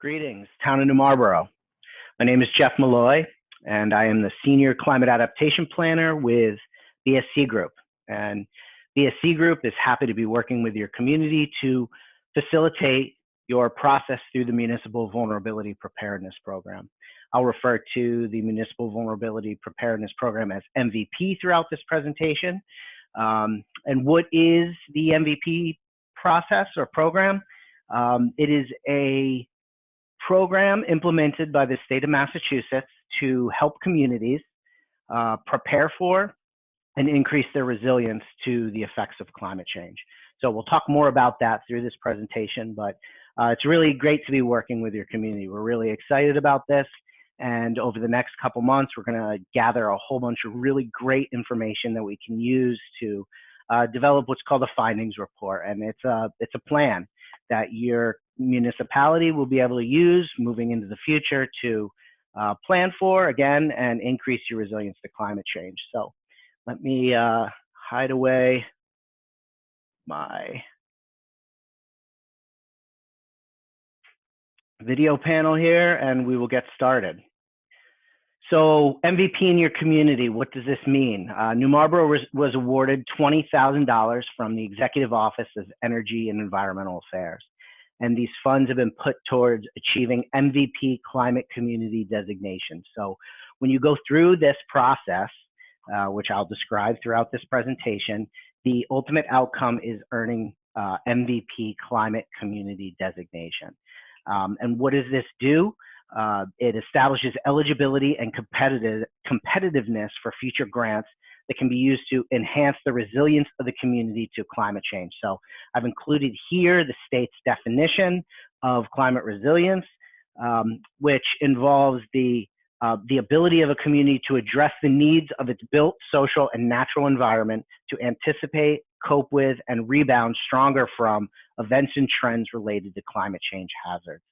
Greetings, Town of New Marlborough. My name is Jeff Malloy, and I am the Senior Climate Adaptation Planner with BSC Group. And BSC Group is happy to be working with your community to facilitate your process through the Municipal Vulnerability Preparedness Program. I'll refer to the Municipal Vulnerability Preparedness Program as MVP throughout this presentation. And what is the MVP process or program? It is a program implemented by the state of Massachusetts to help communities prepare for and increase their resilience to the effects of climate change. So we'll talk more about that through this presentation, but it's really great to be working with your community. We're really excited about this. And over the next couple months, we're going to gather a whole bunch of really great information that we can use to develop what's called a findings report. And it's a plan that your municipality will be able to use moving into the future to plan for, again, and increase your resilience to climate change. So let me hide away my video panel here, and we will get started. So MVP in your community, what does this mean? New Marlborough was awarded $20,000 from the Executive Office of Energy and Environmental Affairs. And these funds have been put towards achieving MVP climate community designation. So when you go through this process, which I'll describe throughout this presentation, the ultimate outcome is earning MVP climate community designation. And what does this do? It establishes eligibility and competitiveness for future grants that can be used to enhance the resilience of the community to climate change. So I've included here the state's definition of climate resilience, which involves the ability of a community to address the needs of its built, social, and natural environment to anticipate, cope with, and rebound stronger from events and trends related to climate change hazards.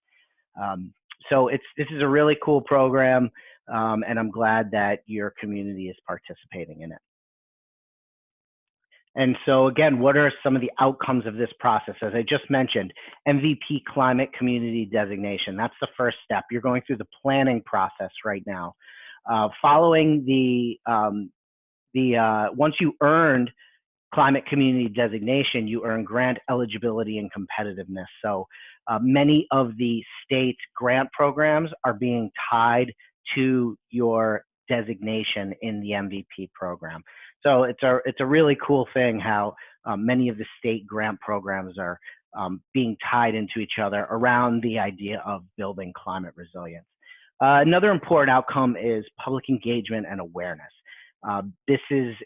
So this is a really cool program, and I'm glad that your community is participating in it. And so again, what are some of the outcomes of this process? As I just mentioned, MVP climate community designation, that's the first step. You're going through the planning process right now. Following once you earned climate community designation, you earn grant eligibility and competitiveness. So many of the state's grant programs are being tied to your designation in the MVP program. So it's a really cool thing how many of the state grant programs are being tied into each other around the idea of building climate resilience. Another important outcome is public engagement and awareness. This is,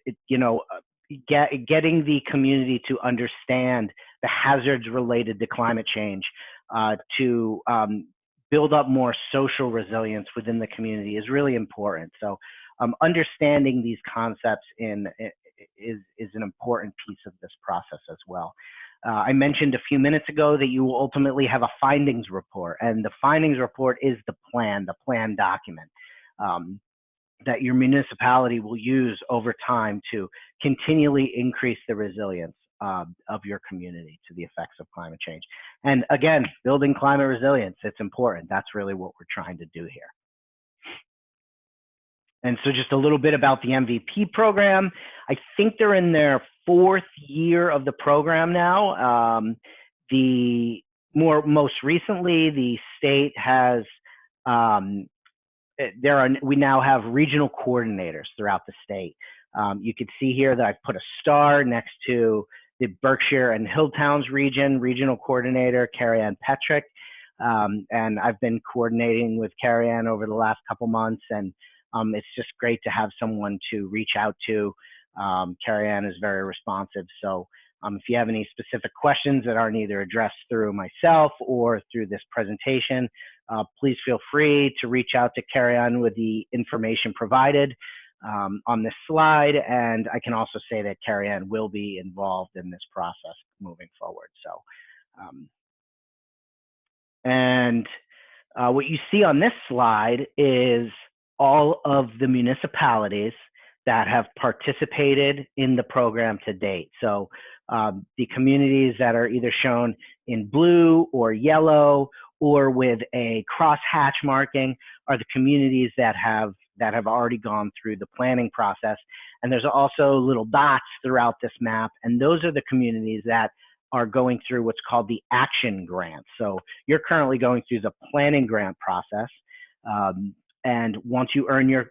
getting the community to understand the hazards related to climate change, to build up more social resilience within the community is really important. So understanding these concepts is an important piece of this process as well. I mentioned a few minutes ago that you will ultimately have a findings report, and the findings report is the plan document that your municipality will use over time to continually increase the resilience of your community to the effects of climate change. And again, building climate resilience, it's important. That's really what we're trying to do here. And so just a little bit about the MVP program. I think they're in their 4th year of the program now. Most recently, the state has, we now have regional coordinators throughout the state. You can see here that I've put a star next to the Berkshire and Hilltowns regional coordinator, Carrie Ann Petrick. And I've been coordinating with Carrie Ann over the last couple months, and it's just great to have someone to reach out to. Carrie Ann is very responsive. So if you have any specific questions that aren't either addressed through myself or through this presentation, please feel free to reach out to Carrie Ann with the information provided on this slide. And I can also say that Carrie Ann will be involved in this process moving forward. So, what you see on this slide is all of the municipalities that have participated in the program to date. So the communities that are either shown in blue or yellow or with a cross hatch marking are the communities that have already gone through the planning process. And there's also little dots throughout this map, and those are the communities that are going through what's called the action grant. So you're currently going through the planning grant process. And once you earn your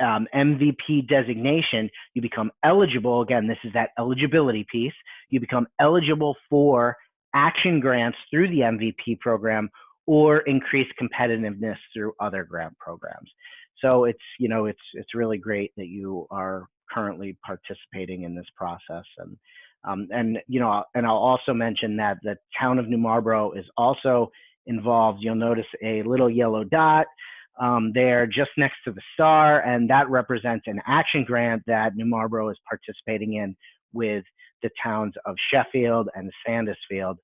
MVP designation, you become eligible. Again, this is that eligibility piece. You become eligible for action grants through the MVP program or increased competitiveness through other grant programs. So it's really great that you are currently participating in this process. And I'll also mention that the Town of New Marlborough is also involved. You'll notice a little yellow dot there just next to the star, and that represents an action grant that New Marlborough is participating in with the towns of Sheffield and Sandusfield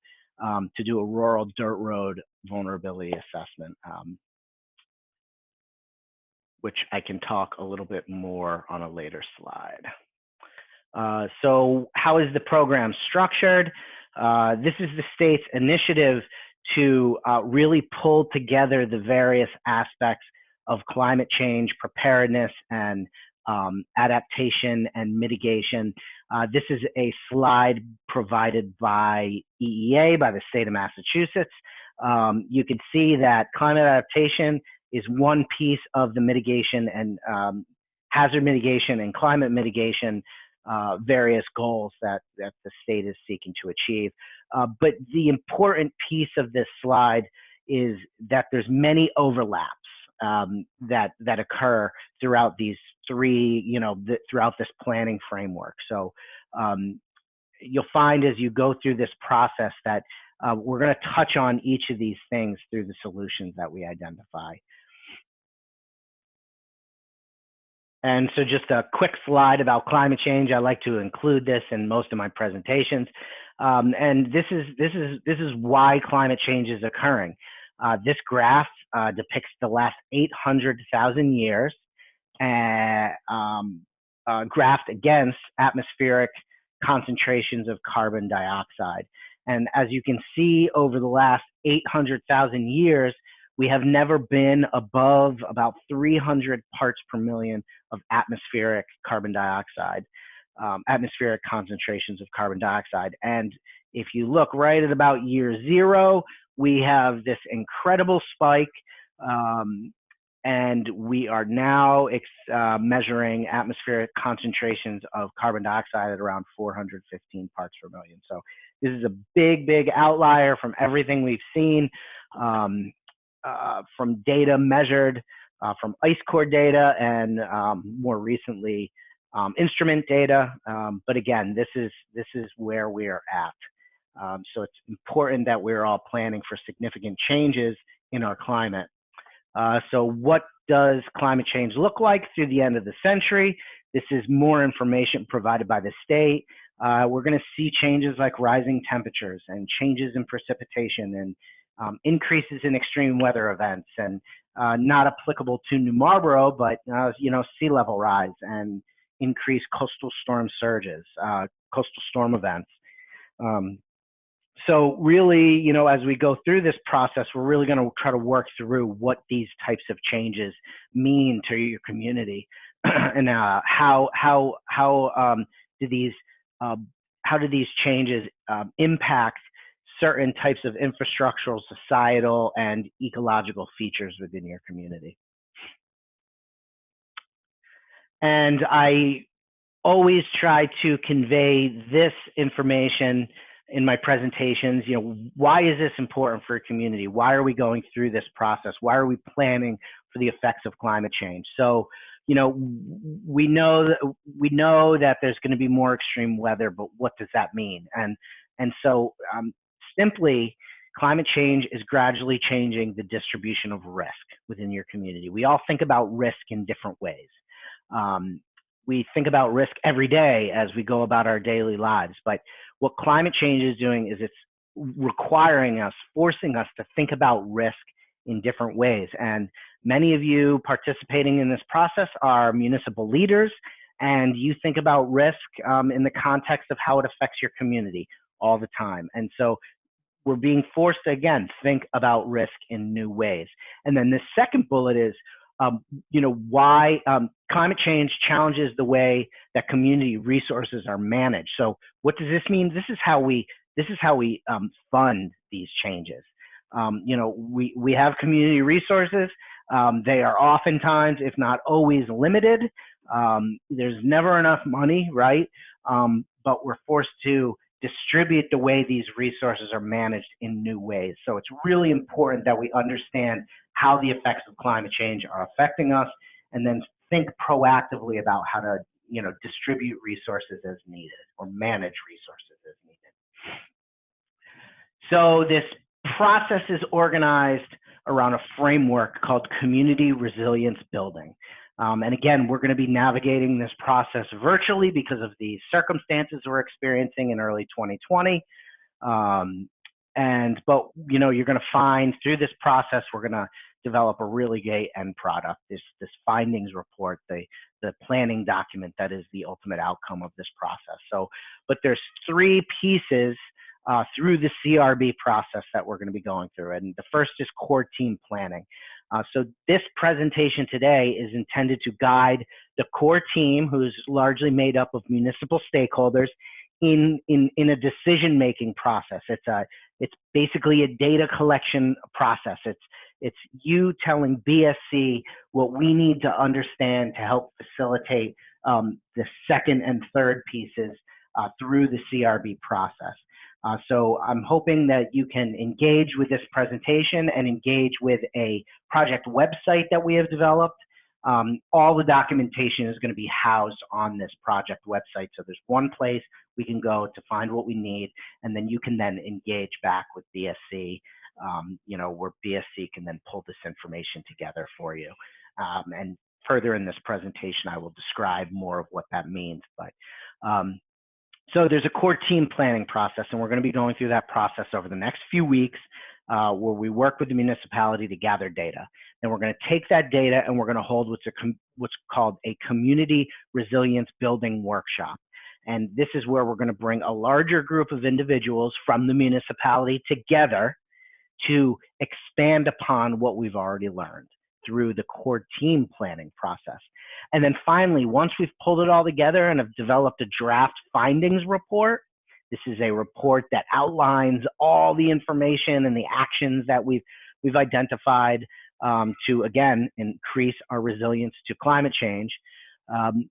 to do a rural dirt road vulnerability assessment, which I can talk a little bit more on a later slide. So how is the program structured? This is the state's initiative to really pull together the various aspects of climate change, preparedness, and adaptation and mitigation. This is a slide provided by EEA, by the state of Massachusetts. You can see that climate adaptation is one piece of the mitigation and hazard mitigation and climate mitigation various goals that the state is seeking to achieve. But the important piece of this slide is that there's many overlaps that occur throughout these three, throughout this planning framework. So you'll find as you go through this process that we're going to touch on each of these things through the solutions that we identify. And so just a quick slide about climate change. I like to include this in most of my presentations. And this is why climate change is occurring. This graph depicts the last 800,000 years graphed against atmospheric concentrations of carbon dioxide. And as you can see, over the last 800,000 years, we have never been above about 300 parts per million of atmospheric carbon dioxide, atmospheric concentrations of carbon dioxide. And if you look right at about year 0, we have this incredible spike, and we are now measuring atmospheric concentrations of carbon dioxide at around 415 parts per million. So this is a big, big outlier from everything we've seen. From data measured, from ice core data, and more recently instrument data. But again, this is where we are at. So it's important that we're all planning for significant changes in our climate. So what does climate change look like through the end of the century? This is more information provided by the state. We're going to see changes like rising temperatures and changes in precipitation and increases in extreme weather events, and not applicable to New Marlborough, but sea level rise and increased coastal storm surges, coastal storm events. So really, as we go through this process, we're really going to try to work through what these types of changes mean to your community, and how do these changes impact certain types of infrastructural, societal, and ecological features within your community. And I always try to convey this information in my presentations. Why is this important for a community? Why are we going through this process? Why are we planning for the effects of climate change? So, we know that there's going to be more extreme weather, but what does that mean? And so simply, climate change is gradually changing the distribution of risk within your community. We all think about risk in different ways. We think about risk every day as we go about our daily lives, but what climate change is doing is it's requiring us, forcing us to think about risk in different ways. And many of you participating in this process are municipal leaders, and you think about risk in the context of how it affects your community all the time. And so we're being forced to, again, think about risk in new ways. And then the second bullet is, why climate change challenges the way that community resources are managed. So what does this mean? This is how we fund these changes. We have community resources. They are oftentimes, if not always, limited. There's never enough money, right? But we're forced to distribute the way these resources are managed in new ways. So it's really important that we understand how the effects of climate change are affecting us, and then think proactively about how to, distribute resources as needed or manage resources as needed. So this process is organized around a framework called community resilience building. And again, we're going to be navigating this process virtually because of the circumstances we're experiencing in early 2020. But you're going to find through this process, we're going to develop a really great end product, this findings report, the planning document that is the ultimate outcome of this process. So, but there's 3 pieces through the CRB process that we're going to be going through. And the first is core team planning. So this presentation today is intended to guide the core team, who's largely made up of municipal stakeholders, in a decision-making process. It's basically a data collection process. It's you telling BSC what we need to understand to help facilitate the second and third pieces through the CRB process. So I'm hoping that you can engage with this presentation and engage with a project website that we have developed. All the documentation is going to be housed on this project website. So there's one place we can go to find what we need, and then you can then engage back with BSC, where BSC can then pull this information together for you. And further in this presentation, I will describe more of what that means. But so there's a core team planning process, and we're going to be going through that process over the next few weeks, where we work with the municipality to gather data. And we're going to take that data and we're going to hold what's called a community resilience building workshop. And this is where we're going to bring a larger group of individuals from the municipality together to expand upon what we've already learned through the core team planning process. And then finally, once we've pulled it all together and have developed a draft findings report, this is a report that outlines all the information and the actions that we've identified to, again, increase our resilience to climate change.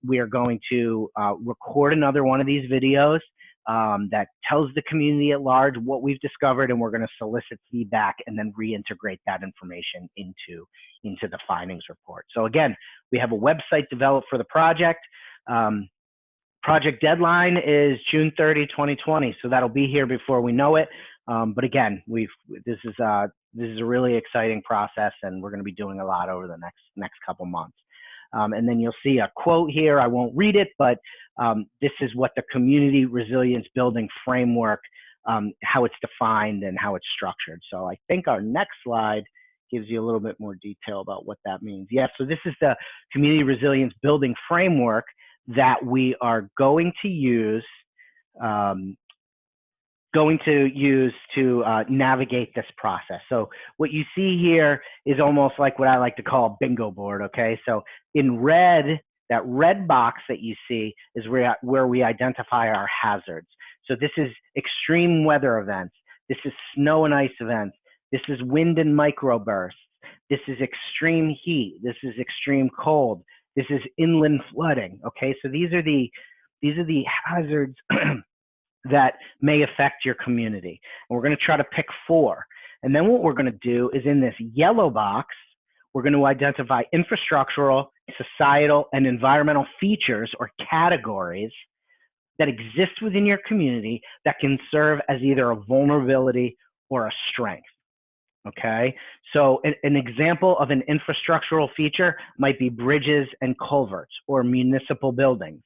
We are going to record another one of these videos that tells the community at large what we've discovered, and we're going to solicit feedback and then reintegrate that information into the findings report. So again, we have a website developed for the project. Project deadline is June 30, 2020, so that'll be here before we know it. But again, this is a really exciting process, and we're going to be doing a lot over the next couple months. And then you'll see a quote here. I won't read it, but this is what the community resilience building framework, how it's defined and how it's structured. So I think our next slide gives you a little bit more detail about what that means. Yeah, so this is the community resilience building framework that we are going to use to navigate this process. So what you see here is almost like what I like to call a bingo board, okay? So in red, that red box that you see is where we identify our hazards. So this is extreme weather events. This is snow and ice events. This is wind and microbursts. This is extreme heat. This is extreme cold. This is inland flooding, okay? So these are the hazards that may affect your community. And we're going to try to pick 4. And then what we're going to do is in this yellow box, we're going to identify infrastructural, societal, and environmental features or categories that exist within your community that can serve as either a vulnerability or a strength. Okay, so an example of an infrastructural feature might be bridges and culverts or municipal buildings.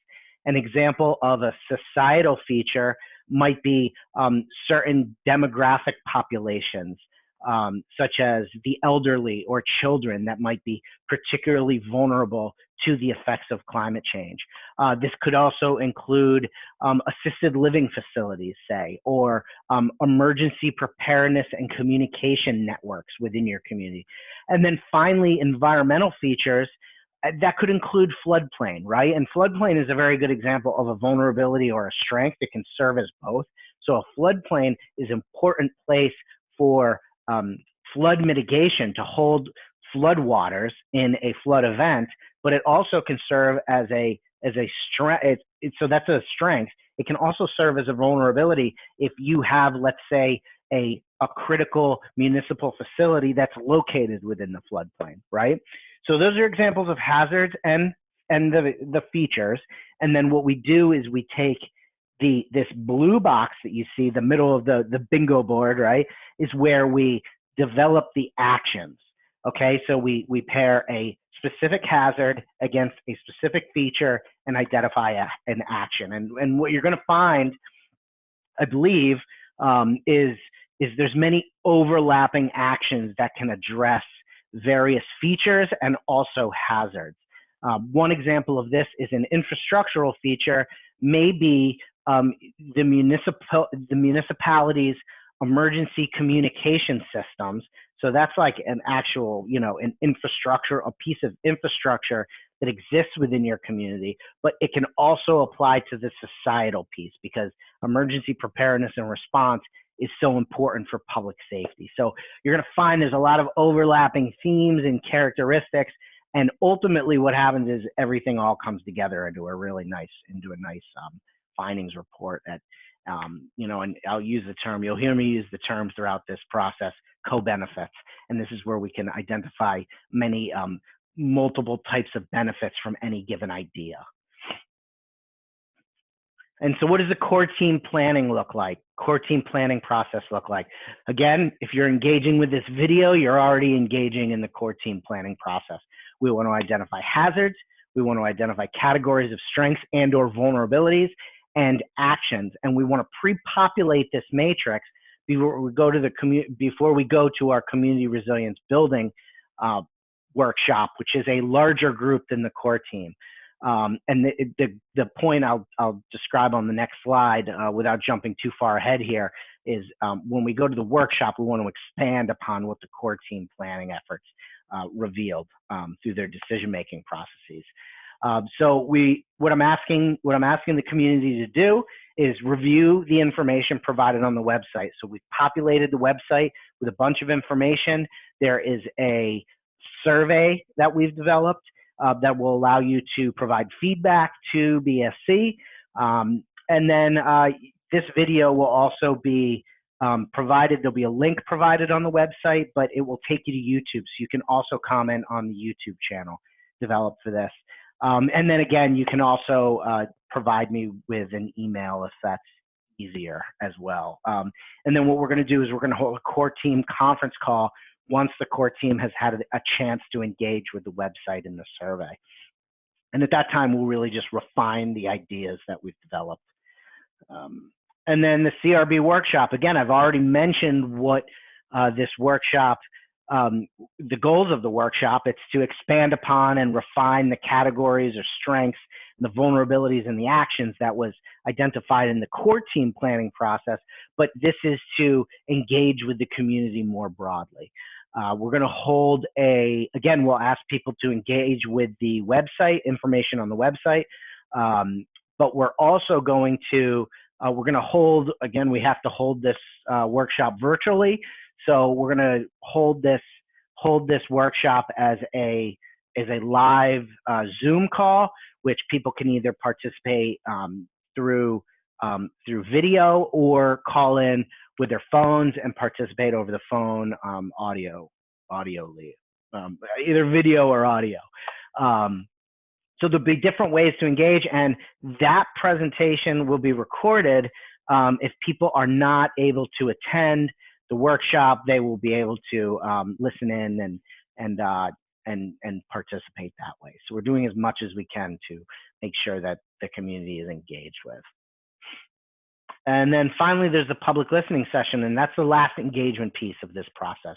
An example of a societal feature might be certain demographic populations, such as the elderly or children that might be particularly vulnerable to the effects of climate change. This could also include assisted living facilities, say, or emergency preparedness and communication networks within your community. And then finally, environmental features. That could include floodplain, right? And floodplain is a very good example of a vulnerability or a strength. It can serve as both. So a floodplain is an important place for flood mitigation, to hold flood waters in a flood event, but it also can serve as a strength. So that's a strength. It can also serve as a vulnerability if you have, let's say, a critical municipal facility that's located within the floodplain, right? So those are examples of hazards and the features. And then what we do is we take this blue box that you see, the middle of the bingo board, right, is where we develop the actions. Okay, so we pair a specific hazard against a specific feature and identify an action. And what you're going to find, I believe, is there's many overlapping actions that can address various features and also hazards. One example of this is an infrastructural feature, maybe the municipality's emergency communication systems. So that's like an actual, an infrastructure, a piece of infrastructure that exists within your community, but it can also apply to the societal piece, because emergency preparedness and response is so important for public safety. So you're going to find there's a lot of overlapping themes and characteristics, and ultimately what happens is everything all comes together into a nice findings report that, and I'll use the term, you'll hear me use the term throughout this process, co-benefits. And this is where we can identify many multiple types of benefits from any given idea. And so what does the core team planning look like? Core team planning process look like? Again, if you're engaging with this video, you're already engaging in the core team planning process. We want to identify hazards. We want to identify categories of strengths and or vulnerabilities and actions. And we want to pre-populate this matrix before we go to our community resilience building workshop, which is a larger group than the core team. And the point I'll describe on the next slide without jumping too far ahead here is when we go to the workshop, we want to expand upon what the core team planning efforts revealed through their decision-making processes. So what I'm asking the community to do is review the information provided on the website. So we've populated the website with a bunch of information. There is a survey that we've developed that will allow you to provide feedback to BSC. And then this video will also be provided. There'll be a link provided on the website, but it will take you to YouTube. So you can also comment on the YouTube channel developed for this. And then again, you can also provide me with an email if that's easier as well. And then what we're going to do is we're going to hold a core team conference call once the core team has had a chance to engage with the website and the survey. And at that time, we'll really just refine the ideas that we've developed. And then the CRB workshop, again, I've already mentioned what this workshop, the goals of the workshop. It's to expand upon and refine the categories or strengths, the vulnerabilities and the actions that was identified in the core team planning process, but this is to engage with the community more broadly. We're going to hold again, we'll ask people to engage with the website, information on the website, but we're also going to, we're going to hold, again, we have to hold this workshop virtually. So we're going to hold this workshop as a live Zoom call, which people can either participate through video or call in with their phones and participate over the phone audio either video or audio. So there'll be different ways to engage, and that presentation will be recorded. If people are not able to attend the workshop, they will be able to listen in and participate that way. So we're doing as much as we can to make sure that the community is engaged with. And then finally, there's the public listening session, and that's the last engagement piece of this process.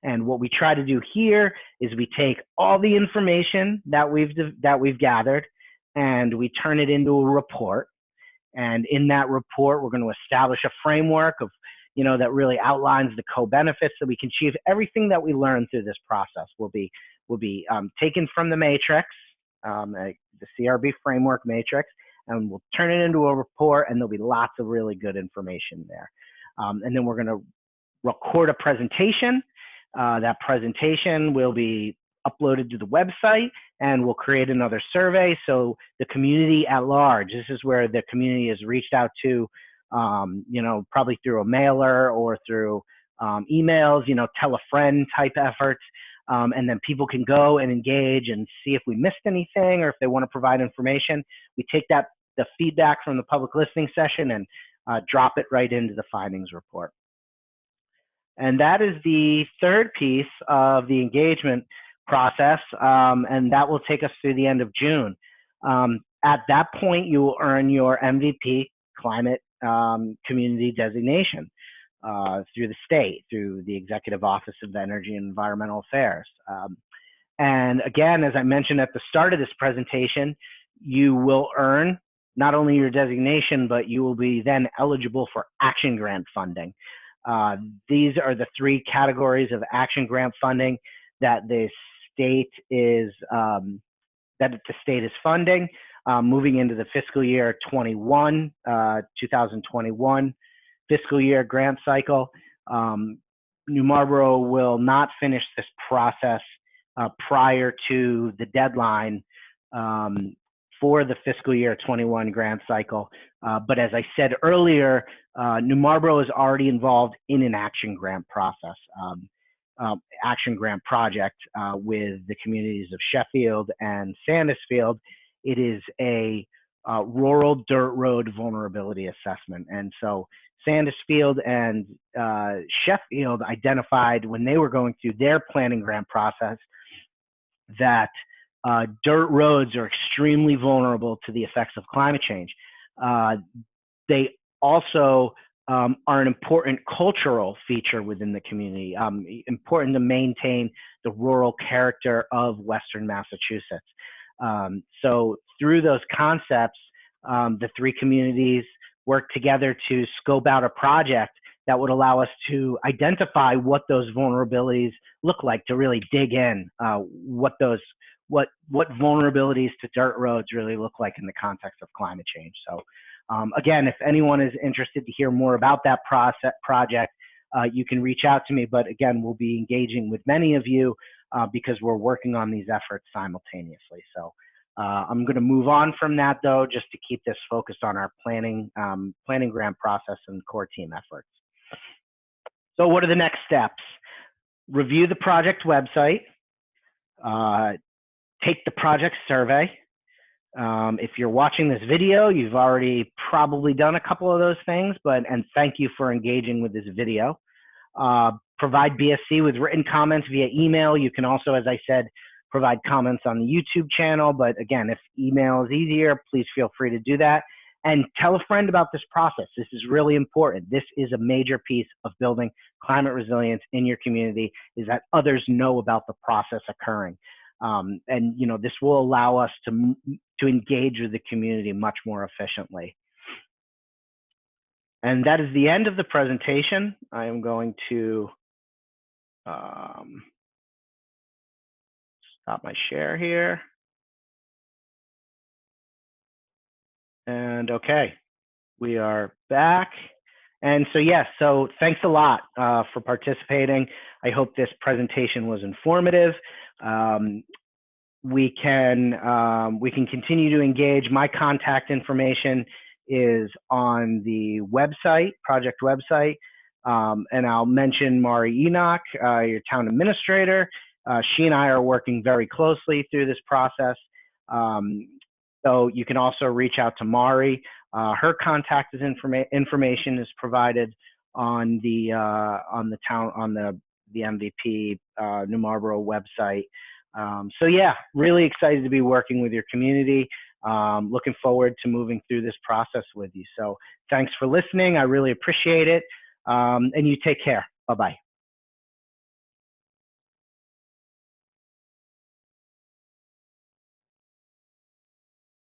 And what we try to do here is we take all the information that we've gathered, and we turn it into a report. And in that report, we're going to establish a framework of, that really outlines the co-benefits that we can achieve. Everything that we learn through this process will be taken from the matrix, the CRB framework matrix, and we'll turn it into a report, and there'll be lots of really good information there. And then we're going to record a presentation. That presentation will be uploaded to the website, and we'll create another survey. So the community at large, this is where the community has reached out to, probably through a mailer or through emails, tell a friend type efforts. And then people can go and engage and see if we missed anything or if they want to provide information. We take the feedback from the public listening session and drop it right into the findings report. And that is the third piece of the engagement process, and that will take us through the end of June. At that point, you will earn your MVP climate community designation through the state, through the Executive Office of Energy and Environmental Affairs. And again, as I mentioned at the start of this presentation, you will earn not only your designation, but you will be then eligible for action grant funding. These are the three categories of action grant funding that the state is funding moving into the fiscal year 2021 fiscal year grant cycle. New Marlborough will not finish this process prior to the deadline for the fiscal year 21 grant cycle. But as I said earlier, New Marlborough is already involved in an action grant process, action grant project with the communities of Sheffield and Sandusfield. It is a rural dirt road vulnerability assessment. And so Sandusfield and Sheffield identified when they were going through their planning grant process that dirt roads are extremely vulnerable to the effects of climate change. They also are an important cultural feature within the community, important to maintain the rural character of Western Massachusetts. So through those concepts, the three communities work together to scope out a project that would allow us to identify what those vulnerabilities look like, to really dig in, what vulnerabilities to dirt roads really look like in the context of climate change. So again, if anyone is interested to hear more about that project, you can reach out to me. But again, we'll be engaging with many of you because we're working on these efforts simultaneously. So I'm going to move on from that, though, just to keep this focused on our planning grant process and core team efforts. So what are the next steps? Review the project website. Take the project survey. If you're watching this video, you've already probably done a couple of those things, and thank you for engaging with this video. Provide BSC with written comments via email. You can also, as I said, provide comments on the YouTube channel, but again, if email is easier, please feel free to do that. And tell a friend about this process. This is really important. This is a major piece of building climate resilience in your community, is that others know about the process occurring. And this will allow us to engage with the community much more efficiently. And that is the end of the presentation. I am going to stop my share here. And okay, we are back. And so yes, so thanks a lot for participating. I hope this presentation was informative. We can continue to engage. My contact information is on the website, project website, and I'll mention Mari Enoch, your town administrator. She and I are working very closely through this process. So you can also reach out to Mari. Her contact information is provided on the MVP New Marlborough website. So yeah, really excited to be working with your community. Looking forward to moving through this process with you. So thanks for listening. I really appreciate it. And you take care. Bye-bye.